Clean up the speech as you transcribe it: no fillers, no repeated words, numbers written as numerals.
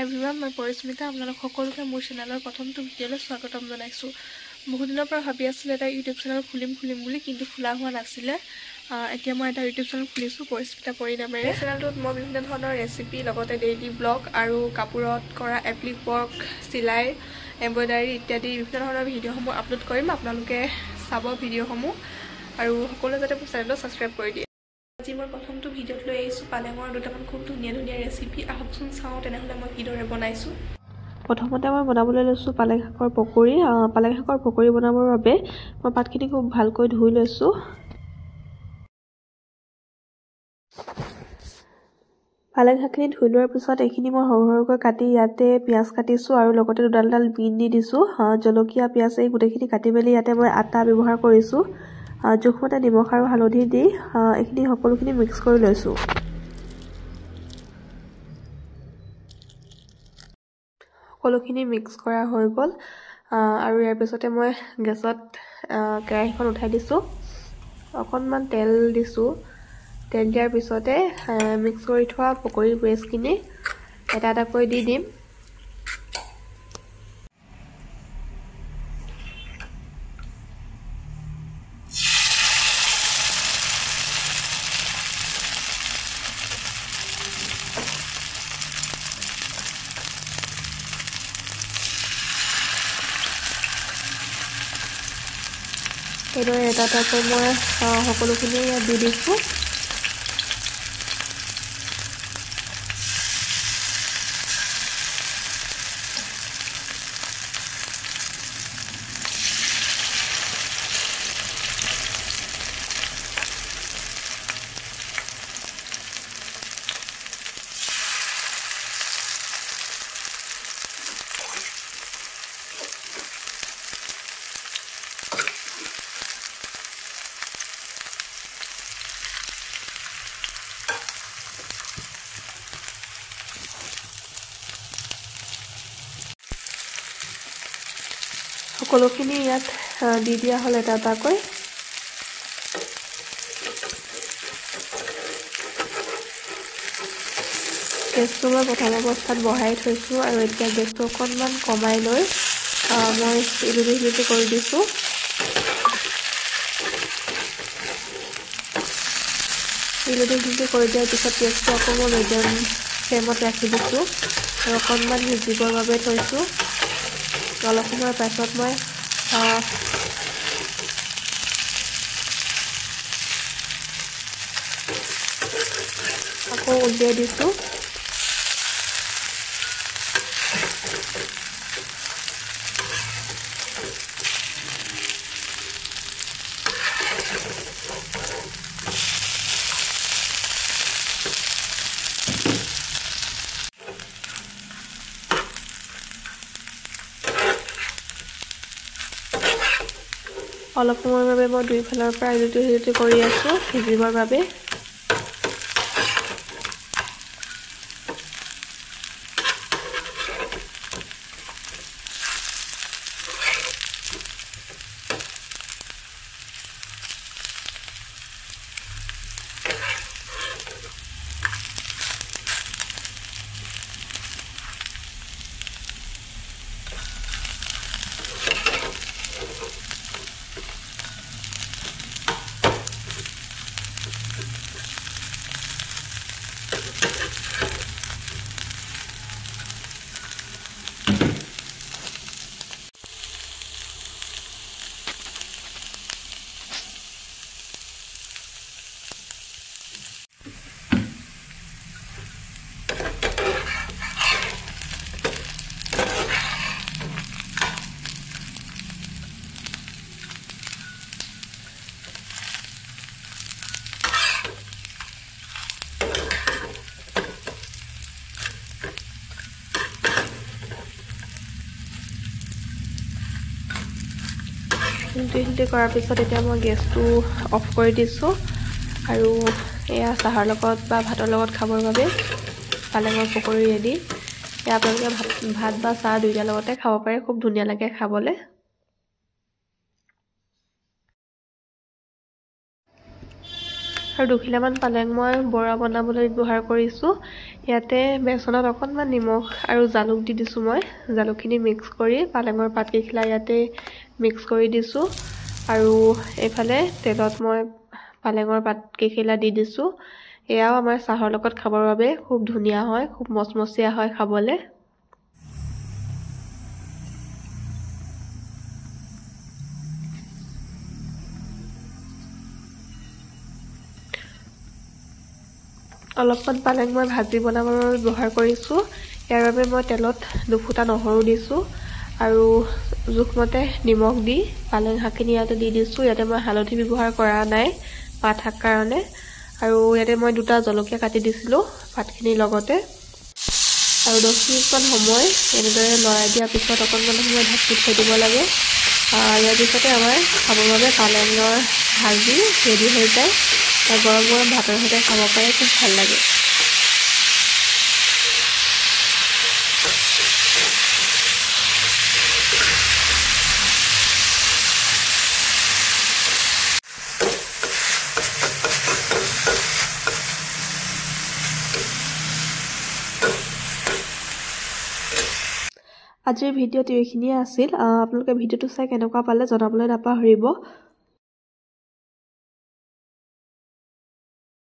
Everyone মই পৰিস্মিতা আপোনালোক সকলোকে মোৰ চেনেলৰ প্ৰথমটো ভিডিঅ'লৈ স্বাগতম জনাইছোঁ। বহুত দিনৰ পৰা ভাবি আছিলোঁ এটা ইউটিউব চেনেল খুলিম বুলি কিন্তু খোলা হোৱা নাছিলে। এতিয়া মই এটা ইউটিউব চেনেল খুলিছোঁ পৰিস্মিতা পৰি নামেৰে। এই চেনেলটোত মই বিভিন্ন ধৰণৰ ৰেচিপি লগতে ডেইলি ব্লগ আৰু কাপোৰত কৰা এপ্লিক ৱৰ্ক, চিলাই, এম্ব্ৰইডাৰী ইত্যাদি বিভিন্ন ধৰণৰ ভিডিঅ'সমূহ আপলোড কৰিম। আপোনালোকে চাব ভিডিঅ'সমূহ আৰু সকলোৱে যাতে মোৰ চেনেলটো ছাবস্ক্ৰাইব কৰি দিয়ে। আজি মই প্ৰথমটো ভিডিঅ'ত লৈ আহিছোঁ পালেঙৰ দুটামান খুব ধুনীয়া ৰেচিপি। আহকচোন চাওঁ তেনেহ'লে মই কিদৰে বনাইছোঁ। প্ৰথমতে মই বনাবলৈ লৈছোঁ পালেং শাকৰ পকৰি। পালেং শাকৰ পকৰি বনাবৰ বাবে মই পাতখিনি খুব ভালকৈ ধুই লৈছোঁ। পালেং শাকখিনি ধুই লোৱাৰ পিছত এইখিনি মই সৰু সৰুকৈ কাটি ইয়াতে পিঁয়াজ কাটিছোঁ আৰু লগতে দুডাল বিন দি দিছোঁ। জলকীয়া, পিঁয়াজ এই গোটেইখিনি কাটি মেলি ইয়াতে মই আটা ব্যৱহাৰ কৰিছোঁ। জোখমতে নিমখ আৰু হালধি দি এইখিনি সকলোখিনি মিক্স কৰি লৈছোঁ। সকলোখিনি মিক্স কৰা হৈ গ'ল আৰু ইয়াৰ পিছতে মই গেছত কেৰাহীখন উঠাই দিছোঁ। অকণমান তেল দিছোঁ। তেল দিয়াৰ পিছতে মিক্স কৰি থোৱা পকৰি পেষ্টখিনি এটা এটাকৈ দি দিম। এইদৰে এটা এটাকৈ মই সকলোখিনি ইয়াত দি দিছোঁ। সকলোখিনি ইয়াত দি দিয়া হ'ল এটা এটাকৈ। গেছটো মই প্ৰথম অৱস্থাত বঢ়াই থৈছোঁ আৰু এতিয়া গেছটো অকণমান কমাই লৈ মই ইলুটি কৰি দিছোঁ। ইলুটি কৰি দিয়াৰ পিছত গেছটো আকৌ মই মিডিয়াম ফ্লেমত ৰাখি দিছোঁ আৰু অকণমান সিজিবৰ বাবে থৈছোঁ। অলপ সময়ৰ পাছত মই আকৌ উলিয়াই দিছোঁ। অলপ সময়ৰ বাবে মই দুইফালৰ পৰা ইলুটি কৰি আছোঁ সিজিবৰ বাবে। ইলুটি কৰাৰ পিছত এতিয়া মই গেছটো অফ কৰি দিছোঁ আৰু এয়া চাহৰ লগত বা ভাতৰ লগত খাবৰ বাবে পালেঙৰ পকৰি ৰেডি। এয়া আপোনালোকে ভাত বা চাহ দুইটাৰ লগতে খাব পাৰে, খুব ধুনীয়া লাগে খাবলৈ। আৰু 2 খিলামান পালেং মই বৰা বনাবলৈ ব্যৱহাৰ কৰিছোঁ ইয়াতে বেচনত অকণমান নিমখ আৰু জালুক দি দিছোঁ মই জালুকখিনি মিক্স কৰি পালেঙৰ পাতকেইখিলা ইয়াতে মিক্স কৰি দিছোঁ আৰু এইফালে তেলত মই পালেঙৰ পাতকেইখিলা দি দিছোঁ এয়াও আমাৰ চাহৰ লগত খাবৰ বাবে খুব ধুনীয়া হয় খুব মচমচীয়া হয় খাবলৈ অলপমান পালেং মই ভাজি বনাবলৈ ব্যৱহাৰ কৰিছোঁ ইয়াৰ বাবে মই তেলত দুফুটা নহৰু দিছোঁ আৰু জোখমতে নিমখ দি পালেং শাকখিনি ইয়াতে দি দিছোঁ ইয়াতে মই হালধি ব্যৱহাৰ কৰা নাই পাত শাক কাৰণে আৰু ইয়াতে মই 2টা জলকীয়া কাটি দিছিলোঁ পাতখিনিৰ লগতে আৰু 10 মিনিটমান সময় এনেদৰে লৰাই দিয়াৰ পিছত অকণমান সময় ঢাকি থৈ দিব লাগে ইয়াৰ পিছতে আমাৰ খাবৰ বাবে পালেঙৰ ভাজি ৰেডি হৈ যায় গৰম গৰম ভাতৰ সৈতে খাব পাৰে খুব ভাল লাগে আজিৰ ভিডিঅ'টো এইখিনিয়ে আছিল আপোনালোকে ভিডিঅ'টো চাই কেনেকুৱা পালে জনাবলৈ নাপাহৰিব